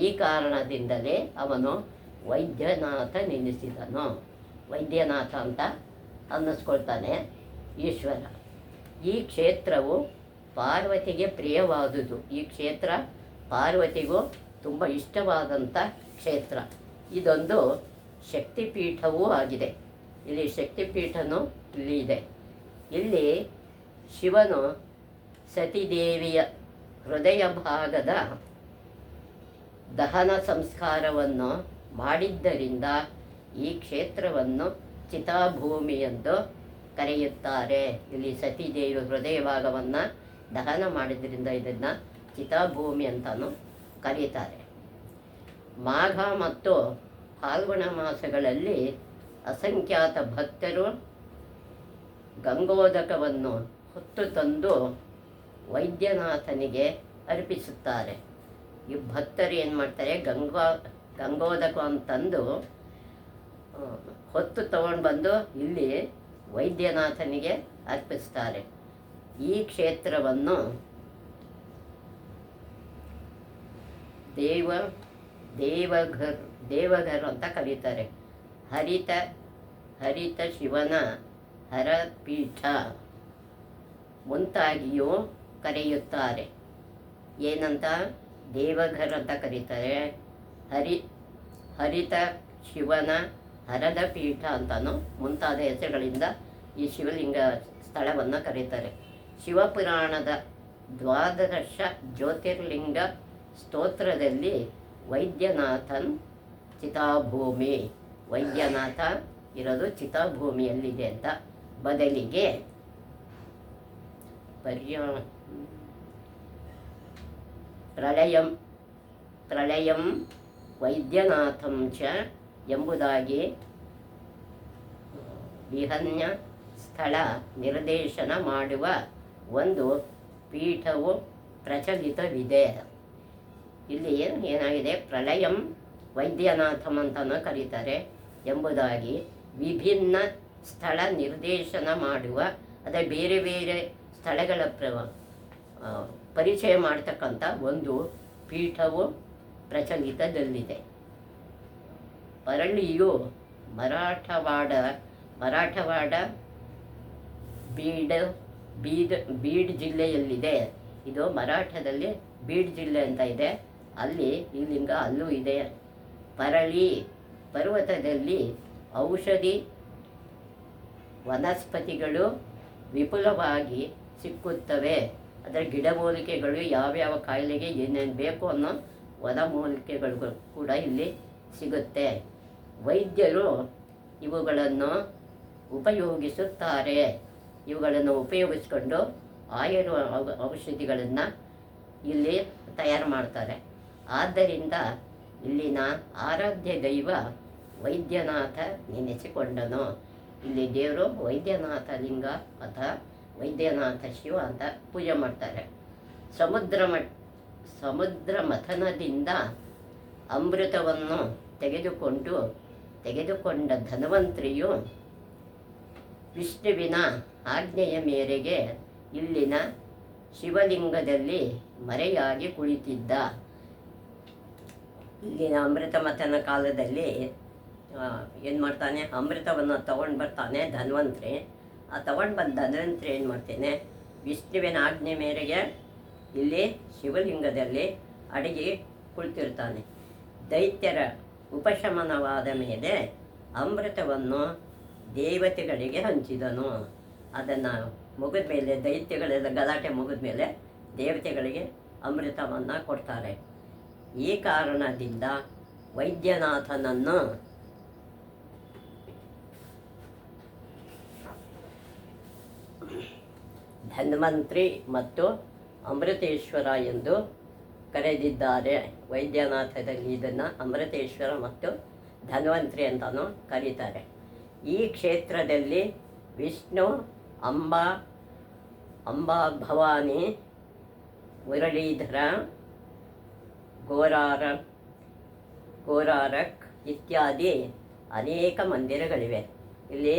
ಈ ಕಾರಣದಿಂದಲೇ ಅವನು ವೈದ್ಯನಾಥ ನೆನೆಸಿದನು. ವೈದ್ಯನಾಥ ಅಂತ ಅನ್ನಿಸ್ಕೊಳ್ತಾನೆ ಈಶ್ವರ. ಈ ಕ್ಷೇತ್ರವು ಪಾರ್ವತಿಗೆ ಪ್ರಿಯವಾದುದು. ಈ ಕ್ಷೇತ್ರ ಪಾರ್ವತಿಗೂ ತುಂಬ ಇಷ್ಟವಾದಂಥ ಕ್ಷೇತ್ರ. ಇದೊಂದು ಶಕ್ತಿಪೀಠವೂ ಆಗಿದೆ. ಇಲ್ಲಿ ಶಕ್ತಿಪೀಠನೂ ಇಲ್ಲಿ ಇದೆ. ಇಲ್ಲಿ ಶಿವನು ಸತಿದೇವಿಯ ಹೃದಯ ಭಾಗದ ದಹನ ಸಂಸ್ಕಾರವನ್ನು ಮಾಡಿದ್ದರಿಂದ ಈ ಕ್ಷೇತ್ರವನ್ನು ಚಿತಾಭೂಮಿ ಎಂದು ಕರೆಯುತ್ತಾರೆ. ಇಲ್ಲಿ ಸತಿದೇವಿ ಹೃದಯ ಭಾಗವನ್ನು ದಹನ ಮಾಡಿದ್ರಿಂದ ಇದನ್ನು ಚಿತಾಭೂಮಿ ಅಂತಲೂ ಕರೀತಾರೆ. ಮಾಘ ಮತ್ತು ಫಾಲ್ಗುಣ ಮಾಸಗಳಲ್ಲಿ ಅಸಂಖ್ಯಾತ ಭಕ್ತರು ಗಂಗೋದಕವನ್ನು ಹೊತ್ತು ತಂದು ವೈದ್ಯನಾಥನಿಗೆ ಅರ್ಪಿಸುತ್ತಾರೆ. ಈ ಭಕ್ತರು ಏನು ಮಾಡ್ತಾರೆ, ಗಂಗೋದಕ ಅಂತಂದು ಹೊತ್ತು ತಗೊಂಡು ಬಂದು ಇಲ್ಲಿ ವೈದ್ಯನಾಥನಿಗೆ ಅರ್ಪಿಸ್ತಾರೆ. ಈ ಕ್ಷೇತ್ರವನ್ನು ದೇವಘರ್ ಅಂತ ಕರೀತಾರೆ. ಹರಿತ ಶಿವನ ಹರಪೀಠ ಮುಂತಾಗಿಯೂ ಕರೆಯುತ್ತಾರೆ. ಏನಂತ ದೇವಘರ್ ಅಂತ ಕರೀತಾರೆ. ಹರಿತ ಶಿವನ ಹರದ ಪೀಠ ಅಂತನೂ ಮುಂತಾದ ಹೆಸರುಗಳಿಂದ ಈ ಶಿವಲಿಂಗ ಸ್ಥಳವನ್ನು ಕರೀತಾರೆ. ಶಿವಪುರಾಣದ 12 ಜ್ಯೋತಿರ್ಲಿಂಗ ಸ್ತೋತ್ರದಲ್ಲಿ ವೈದ್ಯನಾಥನ್ ಚಿತಾಭೂಮಿ, ವೈದ್ಯನಾಥ ಇರೋದು ಚಿತಾಭೂಮಿಯಲ್ಲಿದೆ ಅಂತ ಬದಲಿಗೆ ಪ್ರಳಯಂ ವೈದ್ಯನಾಥಂ ಚ ಎಂಬುದಾಗಿ ವಿಹನ್ಯ ಸ್ಥಳ ನಿರ್ದೇಶನ ಮಾಡುವ ಒಂದು ಪೀಠವು ಪ್ರಚಲಿತವಿದೆ. ಇಲ್ಲಿ ಏನಾಗಿದೆ, ಪ್ರಳಯಂ ವೈದ್ಯನಾಥಂ ಅಂತಲೂ ಕರೀತಾರೆ ಎಂಬುದಾಗಿ ವಿಭಿನ್ನ ಸ್ಥಳ ನಿರ್ದೇಶನ ಮಾಡುವ, ಅದೇ ಬೇರೆ ಬೇರೆ ಸ್ಥಳಗಳ ಪರಿಚಯ ಮಾಡ್ತಕ್ಕಂಥ ಒಂದು ಪೀಠವು ಪ್ರಚಲಿತದಲ್ಲಿದೆ. ಪರಳಿಯು ಮರಾಠವಾಡ ಬೀಡ್ ಜಿಲ್ಲೆಯಲ್ಲಿದೆ. ಇದು ಮರಾಠದಲ್ಲಿ ಬೀಡ್ ಜಿಲ್ಲೆ ಅಂತ ಇದೆ. ಅಲ್ಲಿ ಈ ಲಿಂಗ ಅಲ್ಲೂ ಇದೆ. ಪರಳಿ ಪರ್ವತದಲ್ಲಿ ಔಷಧಿ ವನಸ್ಪತಿಗಳು ವಿಪುಲವಾಗಿ ಸಿಕ್ಕುತ್ತವೆ. ಅದರ ಗಿಡಮೂಲಿಕೆಗಳು ಯಾವ್ಯಾವ ಕಾಯಿಲೆಗೆ ಏನೇನು ಬೇಕು ಅನ್ನೋ ವನಮೂಲಿಕೆಗಳು ಕೂಡ ಇಲ್ಲಿ ಸಿಗುತ್ತೆ. ವೈದ್ಯರು ಇವುಗಳನ್ನು ಉಪಯೋಗಿಸುತ್ತಾರೆ. ಇವುಗಳನ್ನು ಉಪಯೋಗಿಸ್ಕೊಂಡು ಔಷಧಿಗಳನ್ನು ಇಲ್ಲಿ ತಯಾರು ಮಾಡ್ತಾರೆ. ಆದ್ದರಿಂದ ಇಲ್ಲಿನ ಆರಾಧ್ಯ ದೈವ ವೈದ್ಯನಾಥ ನೆನೆಸಿಕೊಂಡನು. ಇಲ್ಲಿ ದೇವರು ವೈದ್ಯನಾಥ ಲಿಂಗ ಅಥವಾ ವೈದ್ಯನಾಥ ಶಿವ ಅಂತ ಪೂಜೆ ಮಾಡ್ತಾರೆ. ಸಮುದ್ರ ಮಥನದಿಂದ ಅಮೃತವನ್ನು ತೆಗೆದುಕೊಂಡ ಧನ್ವಂತರಿಯು ವಿಷ್ಣುವಿನ ಆಜ್ಞೆಯ ಮೇರೆಗೆ ಇಲ್ಲಿನ ಶಿವಲಿಂಗದಲ್ಲಿ ಮರೆಯಾಗಿ ಕುಳಿತಿದ್ದ. ಇಲ್ಲಿನ ಅಮೃತ ಮಥನ ಕಾಲದಲ್ಲಿ ಏನು ಮಾಡ್ತಾನೆ, ಅಮೃತವನ್ನು ತಗೊಂಡು ಬರ್ತಾನೆ ಧನ್ವಂತರಿ. ಆ ತಗೊಂಡು ಬಂದ ಧನ್ವಂತರಿ ಏನು ಮಾಡ್ತೇನೆ, ವಿಷ್ಣುವಿನ ಆಜ್ಞೆ ಮೇರೆಗೆ ಇಲ್ಲಿ ಶಿವಲಿಂಗದಲ್ಲಿ ಅಡಗಿ ಕುಳಿತಿರ್ತಾನೆ. ದೈತ್ಯರ ಉಪಶಮನವಾದ ಮೇಲೆ ಅಮೃತವನ್ನು ದೇವತೆಗಳಿಗೆ ಹಂಚಿದನು. ಅದನ್ನು ಮುಗಿದ ಮೇಲೆ, ದೈತ್ಯಗಳೆಲ್ಲ ಗಲಾಟೆ ಮುಗಿದ ಮೇಲೆ ದೇವತೆಗಳಿಗೆ ಅಮೃತವನ್ನು ಕೊಡ್ತಾರೆ. ಈ ಕಾರಣದಿಂದ ವೈದ್ಯನಾಥನನ್ನು ಧನ್ವಂತರಿ ಮತ್ತು ಅಮೃತೇಶ್ವರ ಎಂದು ಕರೆದಿದ್ದಾರೆ. ವೈದ್ಯನಾಥದಲ್ಲಿ ಇದನ್ನು ಅಮೃತೇಶ್ವರ ಮತ್ತು ಧನ್ವಂತರಿ ಅಂತಲೂ ಕರೀತಾರೆ. ಈ ಕ್ಷೇತ್ರದಲ್ಲಿ ವಿಷ್ಣು, ಅಂಬಾ ಭವಾನಿ, ಮುರಳೀಧರ, ಗೋರಾರಕ್ ಇತ್ಯಾದಿ ಅನೇಕ ಮಂದಿರಗಳಿವೆ. ಇಲ್ಲಿ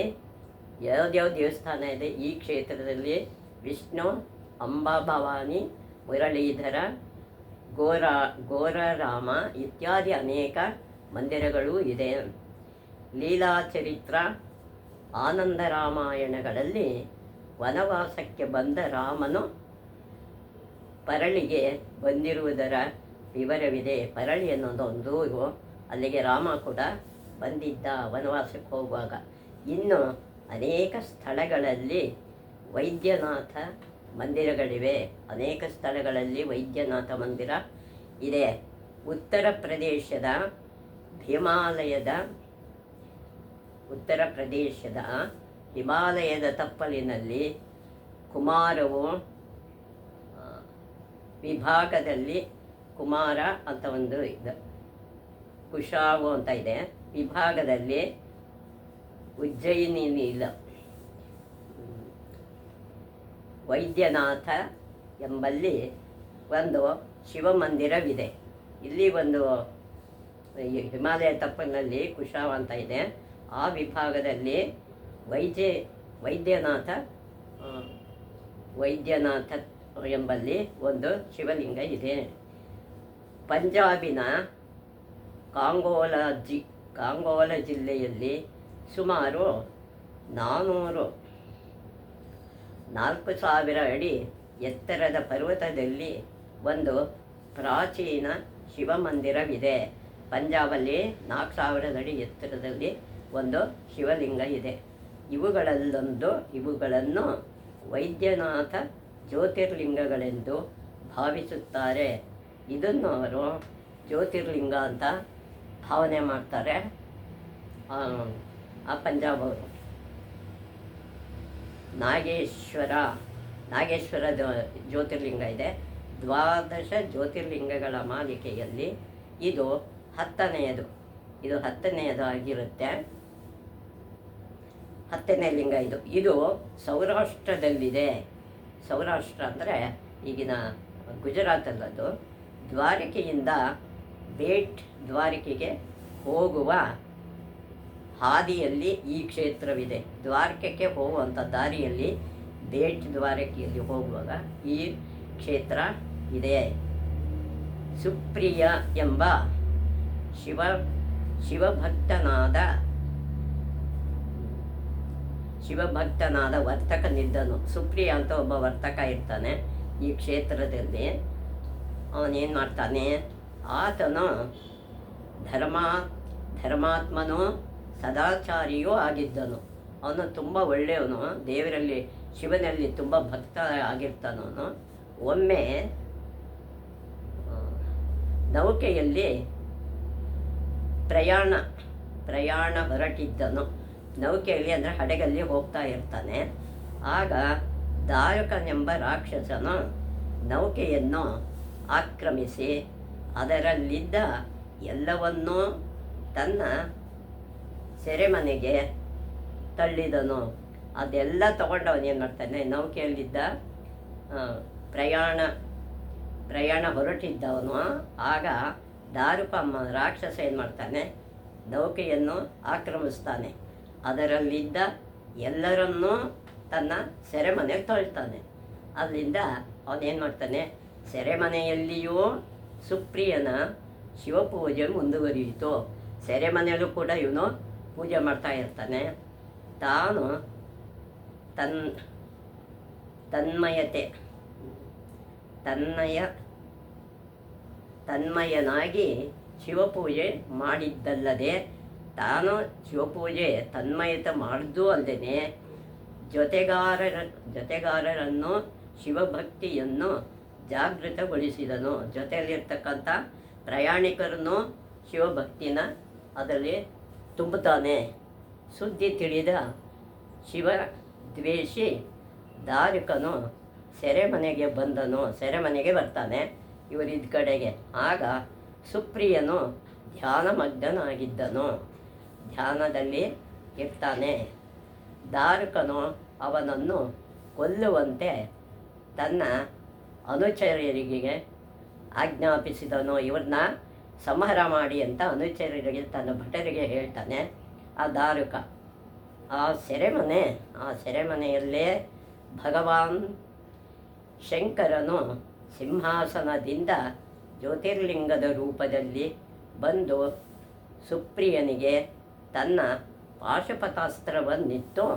ಯಾವ್ಯಾವ ದೇವಸ್ಥಾನ ಇದೆ ಈ ಕ್ಷೇತ್ರದಲ್ಲಿ? ವಿಷ್ಣು, ಅಂಬಾ ಭವಾನಿ, ಮುರಳೀಧರ, ಗೋರರಾಮ ಇತ್ಯಾದಿ ಅನೇಕ ಮಂದಿರಗಳು ಇದೆ. ಲೀಲಾಚರಿತ್ರ, ಆನಂದ ರಾಮಾಯಣಗಳಲ್ಲಿ ವನವಾಸಕ್ಕೆ ಬಂದ ರಾಮನು ಪರಳಿಗೆ ಬಂದಿರುವುದರ ವಿವರವಿದೆ. ಪರಳಿ ಅನ್ನೋದೊಂದು ಅಲ್ಲಿಗೆ ರಾಮ ಕೂಡ ಬಂದಿದ್ದ ವನವಾಸಕ್ಕೆ ಹೋಗುವಾಗ. ಇನ್ನು ಅನೇಕ ಸ್ಥಳಗಳಲ್ಲಿ ವೈದ್ಯನಾಥ ಮಂದಿರಗಳಿವೆ. ಅನೇಕ ಸ್ಥಳಗಳಲ್ಲಿ ವೈದ್ಯನಾಥ ಮಂದಿರ ಇದೆ. ಉತ್ತರ ಪ್ರದೇಶದ ಹಿಮಾಲಯದ ತಪ್ಪಲಿನಲ್ಲಿ ಕುಮಾರವು ವಿಭಾಗದಲ್ಲಿ ಕುಮಾರ ಅಂತ ಒಂದು ಇದೆ, ಕುಶಾವು ಅಂತ ಇದೆ. ವಿಭಾಗದಲ್ಲಿ ಉಜ್ಜಯಿನಿಲ ವೈದ್ಯನಾಥ ಎಂಬಲ್ಲಿ ಒಂದು ಶಿವಮಂದಿರವಿದೆ. ಇಲ್ಲಿ ಒಂದು ಹಿಮಾಲಯ ತಪ್ಪಲಿನಲ್ಲಿ ಕುಶಾವ ಅಂತ ಇದೆ. ಆ ವಿಭಾಗದಲ್ಲಿ ವೈದ್ಯನಾಥ ಎಂಬಲ್ಲಿ ಒಂದು ಶಿವಲಿಂಗ ಇದೆ. ಪಂಜಾಬಿನ ಕಾಂಗೋಲ ಜಿಲ್ಲೆಯಲ್ಲಿ ಸುಮಾರು 4,000 ಅಡಿ ಎತ್ತರದ ಪರ್ವತದಲ್ಲಿ ಒಂದು ಪ್ರಾಚೀನ ಶಿವಮಂದಿರವಿದೆ. ಪಂಜಾಬಲ್ಲಿ 4,000 ಅಡಿ ಎತ್ತರದಲ್ಲಿ ಒಂದು ಶಿವಲಿಂಗ ಇದೆ. ಇವುಗಳನ್ನು ವೈದ್ಯನಾಥ ಜ್ಯೋತಿರ್ಲಿಂಗಗಳೆಂದು ಭಾವಿಸುತ್ತಾರೆ. ಇದನ್ನು ಅವರು ಜ್ಯೋತಿರ್ಲಿಂಗ ಅಂತ ಭಾವನೆ ಮಾಡ್ತಾರೆ ಆ ಪಂಜಾಬ್ ಅವರು. ನಾಗೇಶ್ವರದ ಜ್ಯೋತಿರ್ಲಿಂಗ ಇದೆ. 12 ಜ್ಯೋತಿರ್ಲಿಂಗಗಳ ಮಾಲಿಕೆಯಲ್ಲಿ ಇದು 10ನೆಯದು. ಇದು 10ನೆಯದು ಆಗಿರುತ್ತೆ. 10ನೇ ಲಿಂಗ ಇದು ಸೌರಾಷ್ಟ್ರದಲ್ಲಿದೆ. ಸೌರಾಷ್ಟ್ರ ಅಂದರೆ ಈಗಿನ ಗುಜರಾತಲ್ಲದು. ದ್ವಾರಕೆಯಿಂದ ಬೇಟ್ ದ್ವಾರಕೆಗೆ ಹೋಗುವ ಹಾದಿಯಲ್ಲಿ ಈ ಕ್ಷೇತ್ರವಿದೆ. ದ್ವಾರಕೆಗೆ ಹೋಗುವಂಥ ದಾರಿಯಲ್ಲಿ ಬೇಟ್ ದ್ವಾರಕೆಯಲ್ಲಿ ಹೋಗುವಾಗ ಈ ಕ್ಷೇತ್ರ ಇದೆ. ಸುಪ್ರಿಯ ಎಂಬ ಶಿವಭಕ್ತನಾದ ವರ್ತಕನಿದ್ದನು. ಸುಪ್ರಿಯ ಅಂತ ಒಬ್ಬ ವರ್ತಕ ಇರ್ತಾನೆ ಈ ಕ್ಷೇತ್ರದಲ್ಲಿ. ಅವನೇನು ಮಾಡ್ತಾನೆ, ಆತನು ಧರ್ಮಾತ್ಮನೂ ಸದಾಚಾರಿಯೂ ಆಗಿದ್ದನು. ಅವನು ತುಂಬ ಒಳ್ಳೆಯವನು, ದೇವರಲ್ಲಿ ಶಿವನಲ್ಲಿ ತುಂಬ ಭಕ್ತ ಆಗಿರ್ತಾನವನು. ಒಮ್ಮೆ ನೌಕೆಯಲ್ಲಿ ಪ್ರಯಾಣ ಹೊರಟಿದ್ದನು. ನೌಕೆಯಲ್ಲಿ ಅಂದರೆ ಹಡಗಲ್ಲಿ ಹೋಗ್ತಾ ಇರ್ತಾನೆ. ಆಗ ದಾರುಕನೆಂಬ ರಾಕ್ಷಸನು ನೌಕೆಯನ್ನು ಆಕ್ರಮಿಸಿ ಅದರಲ್ಲಿದ್ದ ಎಲ್ಲವನ್ನೂ ತನ್ನ ಸೆರೆಮನೆಗೆ ತಳ್ಳಿದನು. ಅದೆಲ್ಲ ತಗೊಂಡವನೇನು ಮಾಡ್ತಾನೆ, ನೌಕೆಯಲ್ಲಿದ್ದ ಪ್ರಯಾಣ ಹೊರಟಿದ್ದವನು. ಆಗ ದಾರುಕಮ್ಮ ರಾಕ್ಷಸ ಏನು ಮಾಡ್ತಾನೆ, ನೌಕೆಯನ್ನು ಆಕ್ರಮಿಸ್ತಾನೆ, ಅದರಲ್ಲಿದ್ದ ಎಲ್ಲರನ್ನೂ ತನ್ನ ಸೆರೆಮನೆಗೆ ತಳ್ತಾನೆ. ಅಲ್ಲಿಂದ ಅವನೇನು ಮಾಡ್ತಾನೆ, ಸೆರೆಮನೆಯಲ್ಲಿಯೂ ಸುಪ್ರಿಯನ ಶಿವಪೂಜೆ ಮುಂದುವರಿಯಿತು. ಸೆರೆಮನೆಯಲ್ಲೂ ಕೂಡ ಇವನು ಪೂಜೆ ಮಾಡ್ತಾ ಇರ್ತಾನೆ. ತಾನು ತನ್ಮಯನಾಗಿ ಶಿವಪೂಜೆ ಮಾಡಿದ್ದಲ್ಲದೆ, ತಾನು ಶಿವಪೂಜೆ ತನ್ಮಯತೆ ಮಾಡಿದ್ದು ಅಲ್ಲದೆ ಜೊತೆಗಾರರನ್ನು ಶಿವಭಕ್ತಿಯನ್ನು ಜಾಗೃತಗೊಳಿಸಿದನು. ಜೊತೆಯಲ್ಲಿರ್ತಕ್ಕಂಥ ಪ್ರಯಾಣಿಕರನ್ನು ಶಿವಭಕ್ತಿನ ಅದರಲ್ಲಿ ತುಂಬುತ್ತಾನೆ. ಸುದ್ದಿ ತಿಳಿದ ಶಿವದ್ವೇಷಿ ದಾರುಕನು ಸೆರೆಮನೆಗೆ ಬರ್ತಾನೆ ಇವರಿದ್ದ ಕಡೆಗೆ. ಆಗ ಸುಪ್ರಿಯನು ಧ್ಯಾನಮಗ್ನನಾಗಿದ್ದನು, ಧ್ಯಾನದಲ್ಲಿ ಇರ್ತಾನೆ. ದಾರುಕನು ಅವನನ್ನು ಕೊಲ್ಲುವಂತೆ ತನ್ನ ಅನುಚರರಿಗೆ ಆಜ್ಞಾಪಿಸಿದನು. ಇವ್ರನ್ನ ಸಂಹಾರ ಮಾಡಿ ಅಂತ ಅನುಚರರಿಗೆ, ತನ್ನ ಭಟರಿಗೆ ಹೇಳ್ತಾನೆ ಆ ದಾರುಕ. ಆ ಸೆರೆಮನೆಯಲ್ಲೇ ಭಗವಾನ್ ಶಂಕರನು ಸಿಂಹಾಸನದಿಂದ ಜ್ಯೋತಿರ್ಲಿಂಗದ ರೂಪದಲ್ಲಿ ಬಂದು ಸುಪ್ರಿಯನಿಗೆ ತನ್ನ ಪಾಶುಪತಾಸ್ತ್ರವನ್ನಿತ್ತು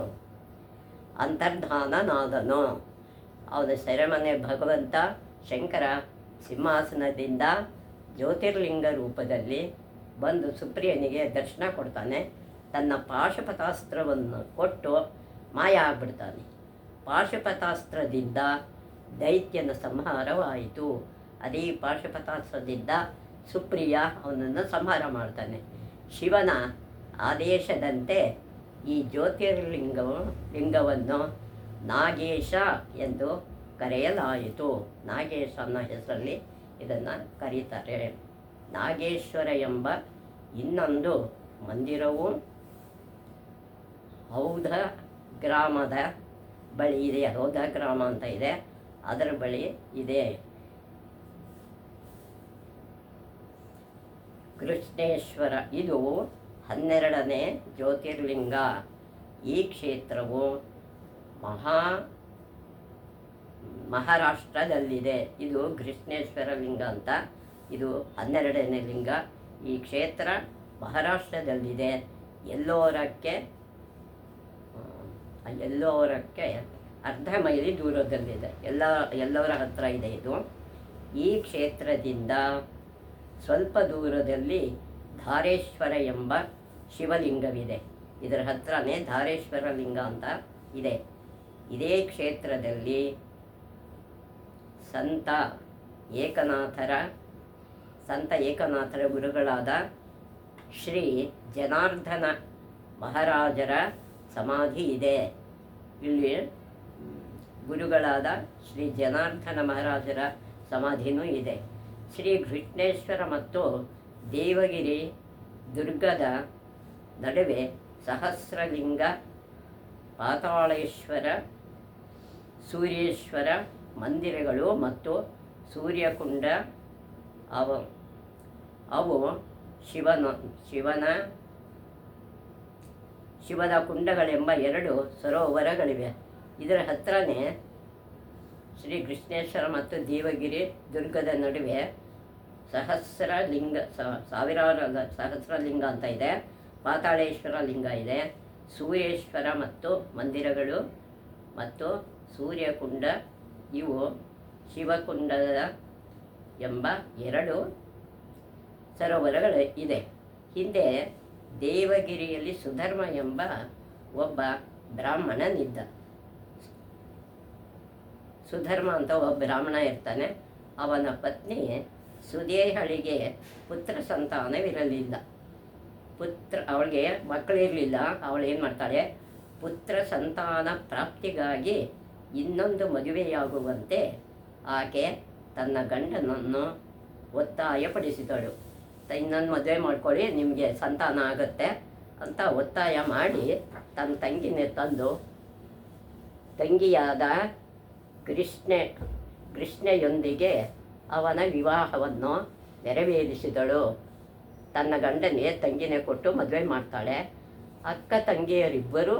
ಅಂತರ್ಧಾನನಾದನು. ಅವನ ಸೆರೆಮನೆ ಭಗವಂತ ಶಂಕರ ಸಿಂಹಾಸನದಿಂದ ಜ್ಯೋತಿರ್ಲಿಂಗ ರೂಪದಲ್ಲಿ ಬಂದು ಸುಪ್ರಿಯನಿಗೆ ದರ್ಶನ ಕೊಡ್ತಾನೆ. ತನ್ನ ಪಾಶುಪತಾಸ್ತ್ರವನ್ನು ಕೊಟ್ಟು ಮಾಯ ಆಗ್ಬಿಡ್ತಾನೆ. ಪಾಶುಪತಾಸ್ತ್ರದಿಂದ ದೈತ್ಯನ ಸಂಹಾರವಾಯಿತು. ಅದೇ ಪಾಶುಪತಾಸ್ತ್ರದಿಂದ ಸುಪ್ರಿಯ ಅವನನ್ನು ಸಂಹಾರ ಮಾಡ್ತಾನೆ. ಶಿವನ ಆದೇಶದಂತೆ ಈ ಜ್ಯೋತಿರ್ಲಿಂಗವನ್ನು ನಾಗೇಶ ಎಂದು ಕರೆಯಲಾಯಿತು. ನಾಗೇಶ ಅನ್ನೋ ಹೆಸರಲ್ಲಿ ಇದನ್ನು ಕರೀತಾರೆ. ನಾಗೇಶ್ವರ ಎಂಬ ಇನ್ನೊಂದು ಮಂದಿರವು ಹೌದ ಗ್ರಾಮದ ಬಳಿ ಇದೆ. ಹೌದ ಗ್ರಾಮ ಅಂತ ಇದೆ, ಅದರ ಬಳಿ ಇದೆ. ಕೃಷ್ಣೇಶ್ವರ ಇದು 12ನೇ ಜ್ಯೋತಿರ್ಲಿಂಗ. ಈ ಕ್ಷೇತ್ರವು ಮಹಾರಾಷ್ಟ್ರದಲ್ಲಿದೆ. ಇದು ಕೃಷ್ಣೇಶ್ವರ ಲಿಂಗ ಅಂತ, ಇದು 12ನೇ ಲಿಂಗ. ಈ ಕ್ಷೇತ್ರ ಮಹಾರಾಷ್ಟ್ರದಲ್ಲಿದೆ. ಎಲ್ಲೋರಕ್ಕೆ ಅರ್ಧ ಮೈಲಿ ದೂರದಲ್ಲಿದೆ. ಎಲ್ಲೋರ ಹತ್ತಿರ ಇದೆ ಇದು. ಈ ಕ್ಷೇತ್ರದಿಂದ ಸ್ವಲ್ಪ ದೂರದಲ್ಲಿ ಧಾರೇಶ್ವರ ಎಂಬ ಶಿವಲಿಂಗವಿದೆ. ಇದರ ಹತ್ರನೇ ಧಾರೇಶ್ವರ ಲಿಂಗ ಅಂತ ಇದೆ. ಇದೇ ಕ್ಷೇತ್ರದಲ್ಲಿ ಸಂತ ಏಕನಾಥರ ಗುರುಗಳಾದ ಶ್ರೀ ಜನಾರ್ದನ ಮಹಾರಾಜರ ಸಮಾಧಿ ಇದೆ. ಇಲ್ಲಿ ಗುರುಗಳಾದ ಶ್ರೀ ಜನಾರ್ದನ ಮಹಾರಾಜರ ಸಮಾಧಿನೂ ಇದೆ. ಶ್ರೀ ಕೃಷ್ಣೇಶ್ವರ ಮತ್ತು ದೇವಗಿರಿ ದುರ್ಗದ ನಡುವೆ ಸಹಸ್ರಲಿಂಗ, ಪಾತಾಳೇಶ್ವರ, ಸೂರ್ಯೇಶ್ವರ ಮಂದಿರಗಳು ಮತ್ತು ಸೂರ್ಯಕುಂಡ ಅವು ಶಿವನ ಕುಂಡಗಳೆಂಬ 2 ಸರೋವರಗಳಿವೆ. ಇದರ ಹತ್ತಿರನೇ ಶ್ರೀ ಕೃಷ್ಣೇಶ್ವರ ಮತ್ತು ದೇವಗಿರಿ ದುರ್ಗದ ನಡುವೆ ಸಾವಿರಾರು ಸಹಸ್ರಲಿಂಗ ಅಂತ ಇದೆ. ಪಾತಾಳೇಶ್ವರ ಲಿಂಗ ಇದೆ. ಸೂರ್ಯೇಶ್ವರ ಮತ್ತು ಮಂದಿರಗಳು ಮತ್ತು ಸೂರ್ಯಕುಂಡ ಇವು ಶಿವಕುಂಡ ಎಂಬ 2 ಸರೋವರಗಳು ಇದೆ. ಹಿಂದೆ ದೇವಗಿರಿಯಲ್ಲಿ ಸುಧರ್ಮ ಎಂಬ ಒಬ್ಬ ಬ್ರಾಹ್ಮಣನಿದ್ದ. ಸುಧರ್ಮ ಅಂತ ಒಬ್ಬ ಬ್ರಾಹ್ಮಣ ಇರ್ತಾನೆ. ಅವನ ಪತ್ನಿ ಸುದೇಹಳಿಗೆ ಪುತ್ರ ಸಂತಾನವಿರಲಿಲ್ಲ. ಅವಳಿಗೆ ಮಕ್ಕಳಿರಲಿಲ್ಲ. ಅವಳು ಏನು ಮಾಡ್ತಾಳೆ, ಪುತ್ರ ಸಂತಾನ ಪ್ರಾಪ್ತಿಗಾಗಿ ಇನ್ನೊಂದು ಮದುವೆಯಾಗುವಂತೆ ಆಕೆ ತನ್ನ ಗಂಡನನ್ನು ಒತ್ತಾಯಪಡಿಸಿದಳು. ಇನ್ನೊಂದು ಮದುವೆ ಮಾಡ್ಕೊಳ್ಳಿ, ನಿಮಗೆ ಸಂತಾನ ಆಗುತ್ತೆ ಅಂತ ಒತ್ತಾಯ ಮಾಡಿ ತನ್ನ ತಂಗಿನೇ ತಂದು ತಂಗಿಯಾದ ಕೃಷ್ಣೆಯೊಂದಿಗೆ ಅವನ ವಿವಾಹವನ್ನು ನೆರವೇರಿಸಿದಳು. ತನ್ನ ಗಂಡನೇ ತಂಗಿನೇ ಕೊಟ್ಟು ಮದುವೆ ಮಾಡ್ತಾಳೆ. ಅಕ್ಕ ತಂಗಿಯರಿಬ್ಬರೂ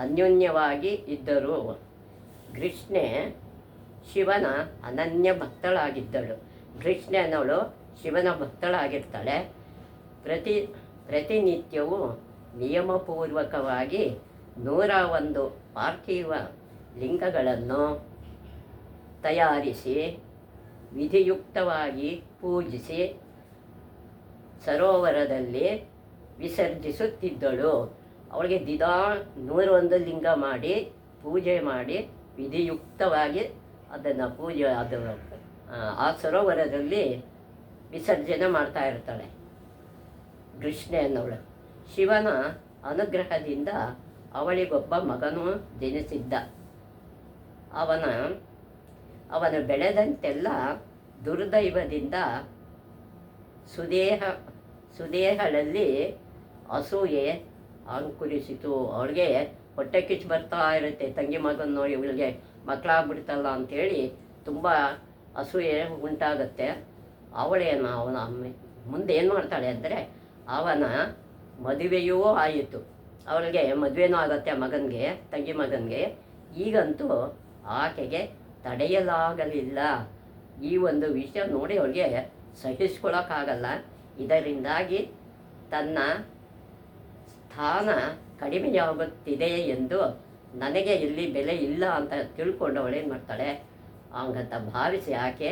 ಅನ್ಯೋನ್ಯವಾಗಿ ಇದ್ದರು. ಕೃಷ್ಣೆ ಶಿವನ ಅನನ್ಯ ಭಕ್ತಳಾಗಿದ್ದಳು. ಕೃಷ್ಣೆ ಅನ್ನೋಳು ಶಿವನ ಭಕ್ತಳಾಗಿರ್ತಾಳೆ. ಪ್ರತಿನಿತ್ಯವೂ ನಿಯಮಪೂರ್ವಕವಾಗಿ 101 ಪಾರ್ಥಿವ ಲಿಂಗಗಳನ್ನು ತಯಾರಿಸಿ ವಿಧಿಯುಕ್ತವಾಗಿ ಪೂಜಿಸಿ ಸರೋವರದಲ್ಲಿ ವಿಸರ್ಜಿಸುತ್ತಿದ್ದಳು. ಅವಳಿಗೆ ದಿನಾ 101 ಲಿಂಗ ಮಾಡಿ ಪೂಜೆ ಮಾಡಿ ವಿಧಿಯುಕ್ತವಾಗಿ ಅದನ್ನು ಆ ಸರೋವರದಲ್ಲಿ ವಿಸರ್ಜನೆ ಮಾಡ್ತಾ ಇರ್ತಾಳೆ ಕೃಷ್ಣೆ ಅನ್ನೋಳು. ಶಿವನ ಅನುಗ್ರಹದಿಂದ ಅವಳಿಗೊಬ್ಬ ಮಗನು ಜನಿಸಿದ್ದ. ಅವನು ಬೆಳೆದಂತೆಲ್ಲ ದುರ್ದೈವದಿಂದ ಸುದೇಹಗಳಲ್ಲಿ ಅಸೂಯೆ ಅಂಕುರಿಸಿತು. ಅವಳಿಗೆ ಹೊಟ್ಟೆ ಕಿಚ್ಚು ಬರ್ತಾ ಇರುತ್ತೆ, ತಂಗಿ ಮಗನ ನೋಡಿ ಇವಳಿಗೆ ಮಕ್ಕಳಾಗ್ಬಿಡ್ತಲ್ಲ ಅಂಥೇಳಿ ತುಂಬ ಅಸೂಯೆ ಉಂಟಾಗುತ್ತೆ. ಅವನ ಮುಂದೆ ಏನು ಮಾಡ್ತಾಳೆ ಅಂದರೆ, ಅವನ ಮದುವೆಯೂ ಆಯಿತು. ಅವಳಿಗೆ ಮದುವೆನೂ ಆಗುತ್ತೆ ಮಗನಿಗೆ, ತಂಗಿ ಮಗನಿಗೆ. ಈಗಂತೂ ಆಕೆಗೆ ತಡೆಯಲಾಗಲಿಲ್ಲ. ಈ ಒಂದು ವಿಷಯ ನೋಡಿ ಅವಳಿಗೆ ಸಹಿಸ್ಕೊಳ್ಳೋಕ್ಕಾಗಲ್ಲ. ಇದರಿಂದಾಗಿ ತನ್ನ ಸ್ಥಾನ ಕಡಿಮೆಯಾಗುತ್ತಿದೆ ಎಂದು ನನಗೆ ಇಲ್ಲಿ ಬೆಲೆ ಇಲ್ಲ ಅಂತ ತಿಳ್ಕೊಂಡು ಅವಳೇನು ಮಾಡ್ತಾಳೆ, ಹಂಗಂತ ಭಾವಿಸಿ ಆಕೆ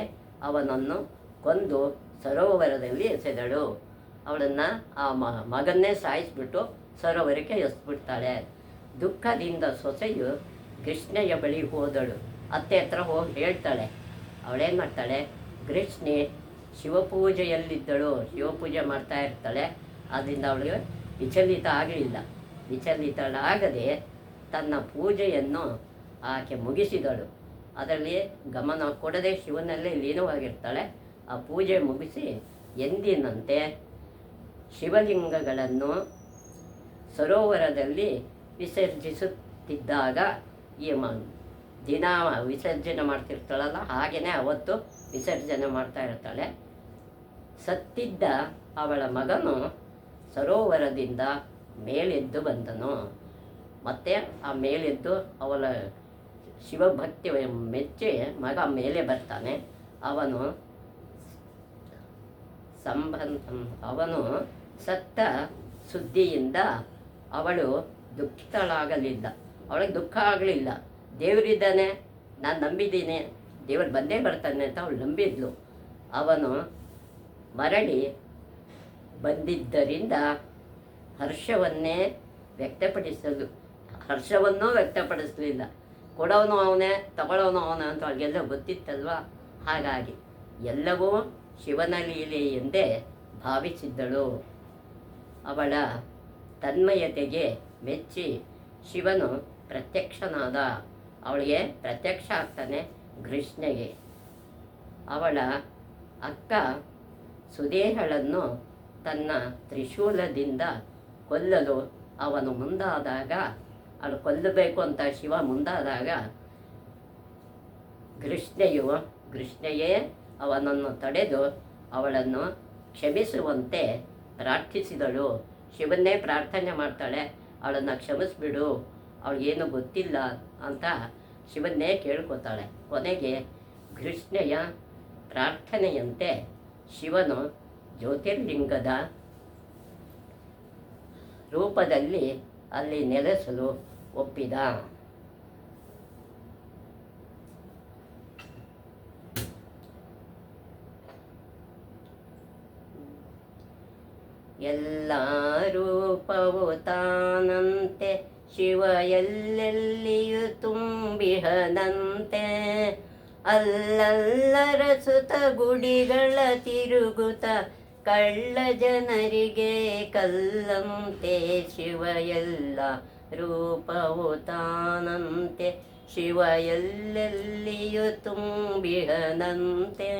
ಅವನನ್ನು ಕೊಂದು ಸರೋವರದಲ್ಲಿ ಎಸೆದಳು. ಅವಳನ್ನು ಆ ಮಗನ್ನೇ ಸಾಯಿಸಿಬಿಟ್ಟು ಸರೋವರಕ್ಕೆ ಎಸ್ಬಿಡ್ತಾಳೆ. ದುಃಖದಿಂದ ಸೊಸೆಯು ಕೃಷ್ಣೆಯ ಬಳಿ ಹೋದಳು. ಅತ್ತೆ ಹತ್ರ ಹೋಗಿ ಹೇಳ್ತಾಳೆ. ಅವಳೇನು ಮಾಡ್ತಾಳೆ, ಕೃಷ್ಣೆ ಶಿವಪೂಜೆಯಲ್ಲಿದ್ದಳು, ಶಿವಪೂಜೆ ಮಾಡ್ತಾ ಇರ್ತಾಳೆ. ಆದ್ದರಿಂದ ಅವಳಿಗೆ ವಿಚಲಿತಳಾಗದೆ ತನ್ನ ಪೂಜೆಯನ್ನು ಆಕೆ ಮುಗಿಸಿದಳು. ಅದರಲ್ಲಿ ಗಮನ ಕೊಡದೆ ಶಿವನಲ್ಲೇ ಲೀನವಾಗಿರ್ತಾಳೆ. ಆ ಪೂಜೆ ಮುಗಿಸಿ ಎಂದಿನಂತೆ ಶಿವಲಿಂಗಗಳನ್ನು ಸರೋವರದಲ್ಲಿ ವಿಸರ್ಜಿಸುತ್ತಿದ್ದಾಗ ಈ ದಿನ ವಿಸರ್ಜನೆ ಮಾಡ್ತಿರ್ತಾಳಲ್ಲ, ಹಾಗೆಯೇ ಅವತ್ತು ವಿಸರ್ಜನೆ ಮಾಡ್ತಾ ಇರ್ತಾಳೆ. ಸತ್ತಿದ್ದ ಅವಳ ಮಗನು ಸರೋವರದಿಂದ ಮೇಲೆದ್ದು ಬಂದನು. ಮತ್ತು ಆ ಮೇಲೆದ್ದು ಅವಳ ಶಿವಭಕ್ತಿ ಮೆಚ್ಚಿ ಮಗ ಮೇಲೆ ಬರ್ತಾನೆ. ಅವನು ಸತ್ತ ಸುದ್ದಿಯಿಂದ ಅವಳು ದುಃಖಿತಳಾಗಲಿಲ್ಲ. ಅವಳಿಗೆ ದುಃಖ ಆಗಲಿಲ್ಲ. ದೇವರಿದ್ದಾನೆ, ನಾನು ನಂಬಿದ್ದೀನಿ, ದೇವರು ಬಂದೇ ಬರ್ತಾನೆ ಅಂತ ಅವಳು ನಂಬಿದ್ಲು. ಅವನು ಮರಳಿ ಬಂದಿದ್ದರಿಂದ ಹರ್ಷವನ್ನೂ ವ್ಯಕ್ತಪಡಿಸಲಿಲ್ಲ. ಕೊಡೋನು ಅವನೇ, ತಗೊಳ್ಳೋನು ಅವನೇ ಅಂತ ಅವಳಿಗೆಲ್ಲ ಗೊತ್ತಿತ್ತಲ್ವ. ಹಾಗಾಗಿ ಎಲ್ಲವೂ ಶಿವನ ಲೀಲೆ ಎಂದೇ ಭಾವಿಸಿದ್ದಳು. ಅವಳ ತನ್ಮಯತೆಗೆ ಮೆಚ್ಚಿ ಶಿವನು ಪ್ರತ್ಯಕ್ಷನಾದ. ಅವಳಿಗೆ ಪ್ರತ್ಯಕ್ಷ ಆಗ್ತಾನೆ ಕೃಷ್ಣೆಗೆ. ಅವಳ ಅಕ್ಕ ಸುದೇಹಳನ್ನು ತನ್ನ ತ್ರಿಶೂಲದಿಂದ ಕೊಲ್ಲಲು ಅವನು ಮುಂದಾದಾಗ, ಅವಳು ಕೊಲ್ಲಬೇಕು ಅಂತ ಶಿವ ಮುಂದಾದಾಗ ಕೃಷ್ಣೆಯೇ ಅವನನ್ನು ತಡೆದು ಅವಳನ್ನು ಕ್ಷಮಿಸುವಂತೆ ಪ್ರಾರ್ಥಿಸಿದಳು. ಶಿವನ್ನೇ ಪ್ರಾರ್ಥನೆ ಮಾಡ್ತಾಳೆ, ಅವಳನ್ನು ಕ್ಷಮಿಸ್ಬಿಡು, ಅವಳಿಗೇನು ಗೊತ್ತಿಲ್ಲ ಅಂತ ಶಿವನ್ನೇ ಕೇಳ್ಕೊತಾಳೆ. ಕೊನೆಗೆ ಕೃಷ್ಣೆಯ ಪ್ರಾರ್ಥನೆಯಂತೆ ಶಿವನು ಜ್ಯೋತಿರ್ಲಿಂಗದ ರೂಪದಲ್ಲಿ ಅಲ್ಲಿ ನೆಲೆಸಲು ಒಪ್ಪಿದ. ಎಲ್ಲ ರೂಪವು ತಾನಂತೆ ಶಿವ ಎಲ್ಲೆಲ್ಲಿಯೂ ತುಂಬಿಹದಂತೆ ಅಲ್ಲಲ್ಲರ ಸುತ ಗುಡಿಗಳ ತಿರುಗುತ್ತ ಕಳ್ಳ ಜನರಿಗೆ ಕಲ್ಲಂತೆ ಶಿವ ಎಲ್ಲ ರೂಪವು ತಾನಂತೆ ಶಿವ ಎಲ್ಲೆಲ್ಲಿಯೂ ತುಂಬಿಹನಂತೆ.